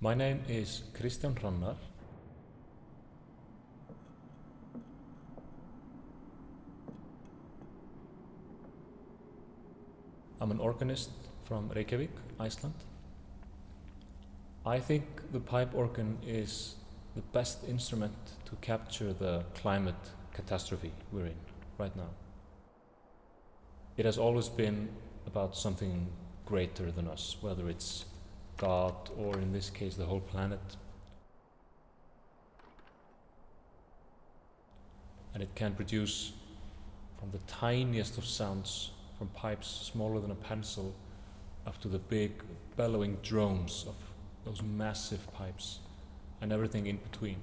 My name is Kristján Hrannar. I'm an organist from Reykjavik, Iceland. I think the pipe organ is the best instrument to capture the climate catastrophe we're in right now. It has always been about something greater than us, whether it's God or in this case the whole planet. And it can produce from the tiniest of sounds, from pipes smaller than a pencil, up to the big bellowing drones of those massive pipes and everything in between.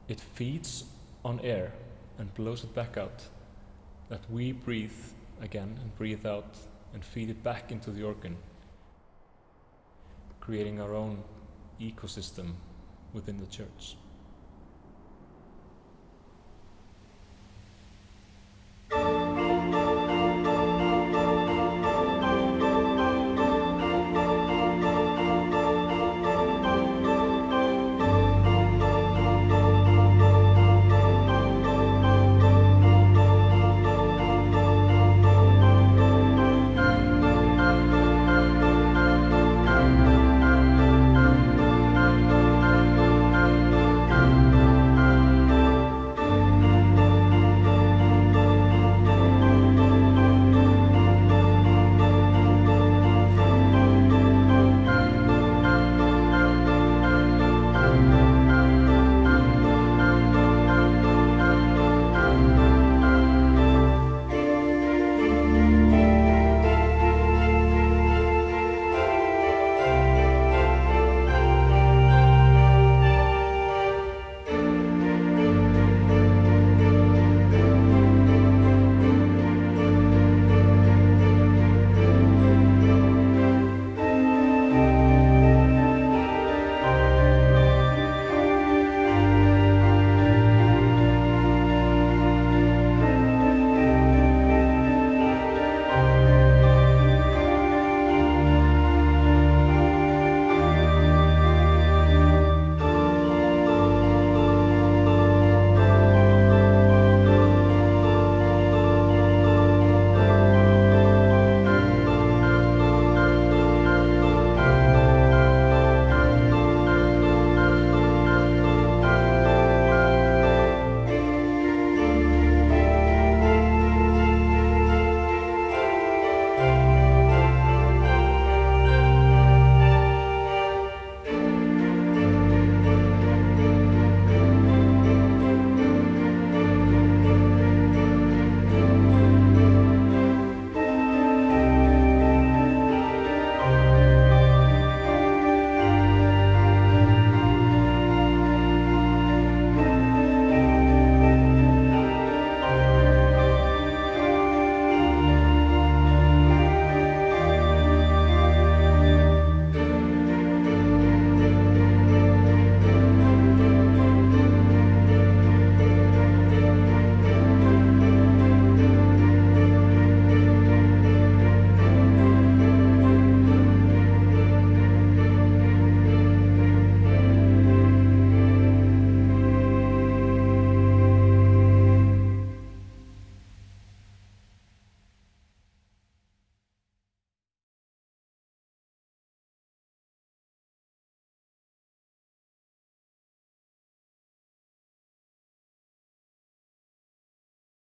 It feeds on air and blows it back out, that we breathe again and breathe out and feed it back into the organ, creating our own ecosystem within the church.